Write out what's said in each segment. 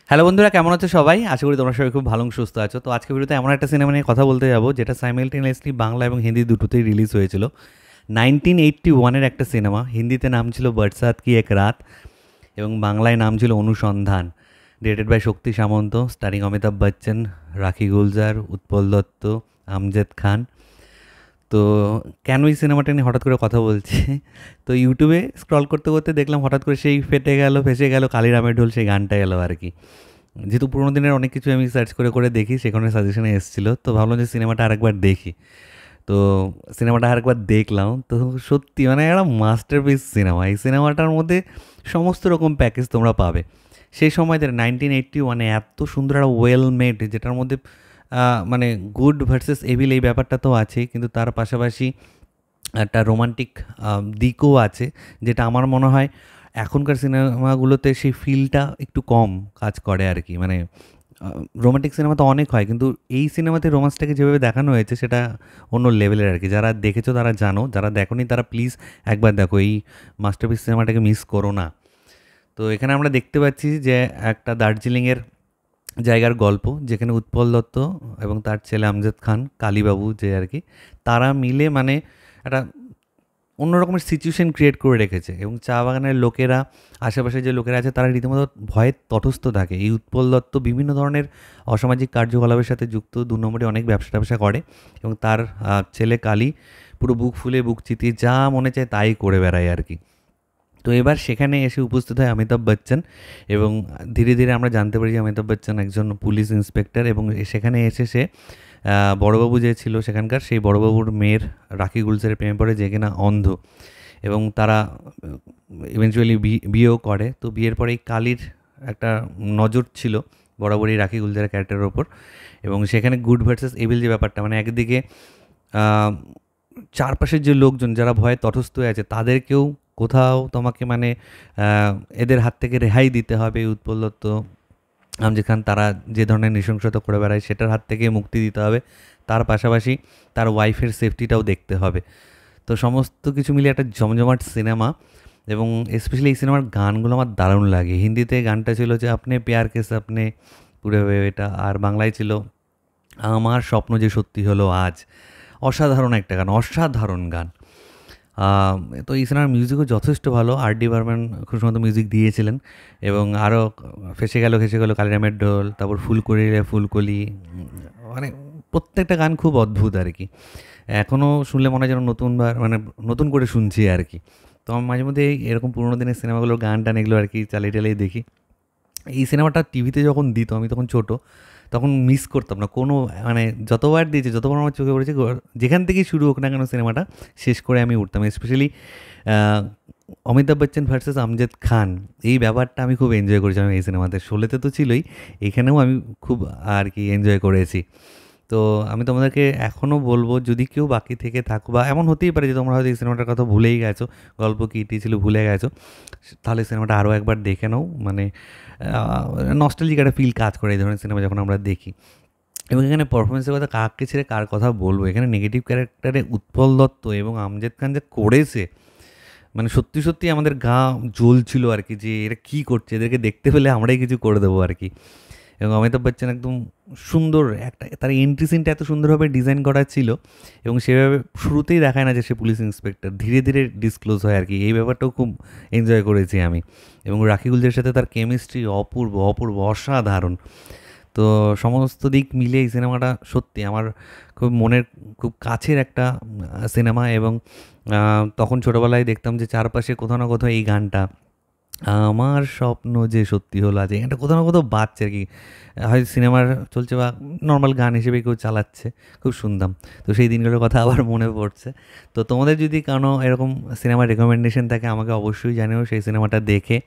Hello বন্ধুরা, কেমন আছো সবাই? আশা করি তোমরা সবাই খুব ভালো এবং সুস্থ আছো। তো আজকে ভিডিওতে এমন একটা সিনেমা নিয়ে কথা বলতে যাবো যেটা সাইমালটেনিয়াসলি বাংলা এবং হিন্দি দুটোতেই রিলিজ হয়েছিল। 1981-এর একটা সিনেমা। হিন্দিতে নাম ছিল বরসাত কি এক রাত এবং বাংলায় নাম ছিল Anusandhan. Directed by Shakti Samanta, starring Amitabh Bachchan, Rakhi Gulzar, Utpal Dutta, Amjad খান। তো কেন এই সিনেমাটা নিয়ে হঠাৎ করে কথা বলছি? তো ইউটিউবে স্ক্রল করতে করতে দেখলাম হঠাৎ করে সেই ফেটে গেল ভেসে গেল কালিরামের ঢোল, সেই গানটা এলো আর কি। যেহেতু পুরোনো দিনের অনেক কিছু আমি সার্চ করে করে দেখি, সেখানে সাজেশনে এসেছিলো, তো ভাবলাম যে সিনেমাটা আরেকবার দেখি। তো সিনেমাটা আরেকবার দেখলাম, তো সত্যি মানে একটা মাস্টারপিস সিনেমা। এই সিনেমাটার মধ্যে সমস্ত রকম প্যাকেজ তোমরা পাবে। সেই সময়দের 1981 এত সুন্দর একটা ওয়েল মেড, যেটার মধ্যে মানে গুড ভার্সেস এভিল এই ব্যাপারটা তো আছেই, কিন্তু তার পাশাপাশি একটা রোমান্টিক দিকও আছে, যেটা আমার মনে হয় এখনকার সিনেমাগুলোতে সেই ফিলটা একটু কম কাজ করে আর কি। মানে রোমান্টিক সিনেমা তো অনেক হয়, কিন্তু এই সিনেমাতে রোমান্সটাকে যেভাবে দেখানো হয়েছে সেটা অন্য লেভেলের আর কি। যারা দেখেছো তারা জানো, যারা দেখোনি তারা প্লিজ একবার দেখো, এই মাস্টারপিস সিনেমাটাকে মিস করো না। তো এখানে আমরা দেখতে পাচ্ছি যে একটা দার্জিলিংয়ের জায়গার গল্প, যেখানে উৎপল দত্ত এবং তার ছেলে আমজাদ খান, কালীবাবু যে আর কি, তারা মিলে মানে একটা অন্য রকমের সিচুয়েশন ক্রিয়েট করে রেখেছে। এবং চা বাগানের লোকেরা, আশেপাশে যে লোকেরা আছে, তারা রীতিমতো ভয়ে তটস্থ থাকে। এই উৎপল দত্ত বিভিন্ন ধরনের অসামাজিক কার্যকলাপের সাথে যুক্ত, 2 নম্বরে অনেক ব্যবসা ট্যাবসা করে, এবং তার ছেলে কালী পুরো বুক ফুলে বুক চিতিয়ে যা মনে চায় তাই করে বেড়ায় আর কি। তো এবার সেখানে এসে উপস্থিত হয় অমিতাভ বচ্চন, এবং ধীরে ধীরে আমরা জানতে পারি যে অমিতাভ বচ্চন একজন পুলিশ ইন্সপেক্টর, এবং সেখানে এসে সে বড়বাবু যে ছিল সেখানকার, সেই বড়বাবুর মেয়ের রাখি গুলজারের প্রেমে পড়ে, যে কিনা অন্ধ, এবং তারা ইভেনচুয়ালি বিয়েও করে। তো বিয়ের পরে এই কালীর একটা নজর ছিল বরাবরই রাখি গুলজারের ক্যারেক্টারের ওপর, এবং সেখানে গুড ভার্সেস এভিল যে ব্যাপারটা, মানে একদিকে চারপাশের যে লোকজন যারা ভয়ে তটস্থ হয়ে আছে, তাদেরকেও কোথাও তোমাকে মানে এদের হাত থেকে রেহাই দিতে হবে। উৎপল দত্ত, আমজাদ খান, তারা যে ধরনের নৃশংসতা করে বেড়ায় সেটার হাত থেকে মুক্তি দিতে হবে। তার পাশাপাশি তার ওয়াইফের সেফটিটাও দেখতে হবে। তো সমস্ত কিছু মিলিয়ে একটা জমজমাট সিনেমা। এবং স্পেশালি এই সিনেমার গানগুলো আমার দারুণ লাগে। হিন্দিতে গানটা ছিল যে আপনি প্যার কে সপনে পুরে হয়ে, এটা, আর বাংলায় ছিল আমার স্বপ্ন যে সত্যি হলো আজ। অসাধারণ একটা গান, অসাধারণ গান। তো এই সিনেমার মিউজিকও যথেষ্ট ভালো। আর.ডি. বর্মন খুব সুন্দর মিউজিক দিয়েছিলেন, এবং আরও ফেসে গেল ঘেসে গেল, কালিরামের ঢোল, তারপর ফুলকলি রে ফুলকলি, মানে প্রত্যেকটা গান খুব অদ্ভুত আর কি। এখনও শুনলে মনে হয় যেন নতুনবার, মানে নতুন করে শুনছি আর কি। তো আমি মাঝে মধ্যে এরকম পুরোনো দিনের সিনেমাগুলোর গান টান এগুলো আর কি চালিয়ে টালিয়ে দেখি। এই সিনেমাটা টিভিতে যখন দিত, আমি তখন ছোটো, তখন মিস করতাম না কোনো, মানে যতবার দিয়েছে, যতবার আমার চোখে পড়েছে, যেখান থেকেই শুরু হোক না কেন সিনেমাটা, শেষ করে আমি উঠতাম। স্পেশালি অমিতাভ বচ্চন ভার্সেস আমজাদ খান, এই ব্যাপারটা আমি খুব এনজয় করেছিলাম এই সিনেমাতে। শোলেতে তো ছিলই, এখানেও আমি খুব আর কি এনজয় করেছি। তো আমি তোমাদেরকে এখনও বলবো, যদি কেউ বাকি থেকে থাকো, বা এমন হতেই পারে যে তোমরা হয়তো এই সিনেমাটার কথা ভুলেই গেছো, গল্প কী ছিল ভুলে গেছো, তাহলে সিনেমাটা আরও একবার দেখে নাও। মানে নস্টালজিক একটা ফিল কাজ করে এই ধরনের সিনেমা যখন আমরা দেখি। এবং এখানে পারফরমেন্সের কথা কাকে ছেড়ে কার কথা বলবো, এখানে নেগেটিভ ক্যারেক্টারে উৎপল দত্ত এবং আমজাদ খান যা করেছে, মানে সত্যি সত্যি আমাদের গা জ্বলছিল আর কি, যে এরা কী করছে, এদেরকে দেখতে পেলে আমরাই কিছু করে দেবো আর কি। এবং অমিতাভ বচ্চন একদম সুন্দর একটা, তার এন্ট্রি সিনটা এত সুন্দরভাবে ডিজাইন করা ছিল, এবং সেভাবে শুরুতেই দেখায় না যে সে পুলিশ ইন্সপেক্টর, ধীরে ধীরে ডিসক্লোজ হয় আর কি। এই ব্যাপারটাও খুব এনজয় করেছি আমি। এবং রাখি গুলজারের সাথে তার কেমিস্ট্রি অপূর্ব অপূর্ব, অসাধারণ। তো সমস্ত দিক মিলে এই সিনেমাটা সত্যি আমার খুব মনের খুব কাছের একটা সিনেমা। এবং তখন ছোটোবেলায় দেখতাম যে চারপাশে কোথাও না কোথাও এই গানটা, আমার স্বপ্ন যে সত্যি হলো আজ, এটা কোথাও না কোথাও বাজছে আর কি। হয়তো সিনেমার চলছে বা নর্মাল গান হিসেবে কেউ চালাচ্ছে, খুব শুনতাম। তো সেই দিনগুলোর কথা আবার মনে পড়ছে। তো তোমাদের যদি কোনো এরকম সিনেমার রেকমেন্ডেশন থাকে আমাকে অবশ্যই জানিও, সেই সিনেমাটা দেখে।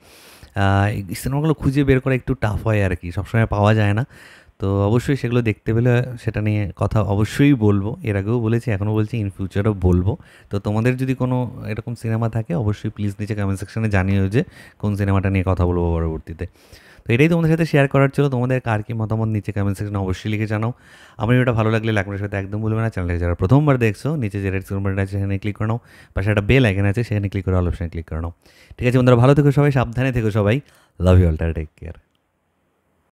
এই সিনেমাগুলো খুঁজে বের করা একটু টাফ হয় আর কি, সবসময় পাওয়া যায় না। তো অবশ্যই সেগুলো দেখতে পেলে সেটা নিয়ে কথা অবশ্যই বলবো। এর আগেও বলেছি, এখনও বলছি, ইন ফিউচারও বলবো। তো তোমাদের যদি কোনো এরকম সিনেমা থাকে অবশ্যই প্লিজ নিচে কমেন্ট সেকশনে জানিও যে কোন সিনেমাটা নিয়ে কথা বলবো পরবর্তীতে। তো এটাই তোমাদের সাথে শেয়ার করার ছিল। তোমাদের কার কি মতামত নিচে কমেন্ট সেকশনে অবশ্যই লিখে জানাও। আমার ভিডিওটা ভালো লাগলে লাইকের সাথে একদম ভুলবে না। চ্যানেলটাকে যারা প্রথমবার দেখছো, নিচে যে রেড সিম্বলটা আছে সেখানে ক্লিক করে নাও, পাশে একটা বেল আইকন আছে সেখানে ক্লিক করে অল অপশনে ক্লিক করে নাও। ঠিক আছে বন্ধুরা, ভালো থেকো সবাই, সাবধানে থেকো সবাই। Love you all, take care.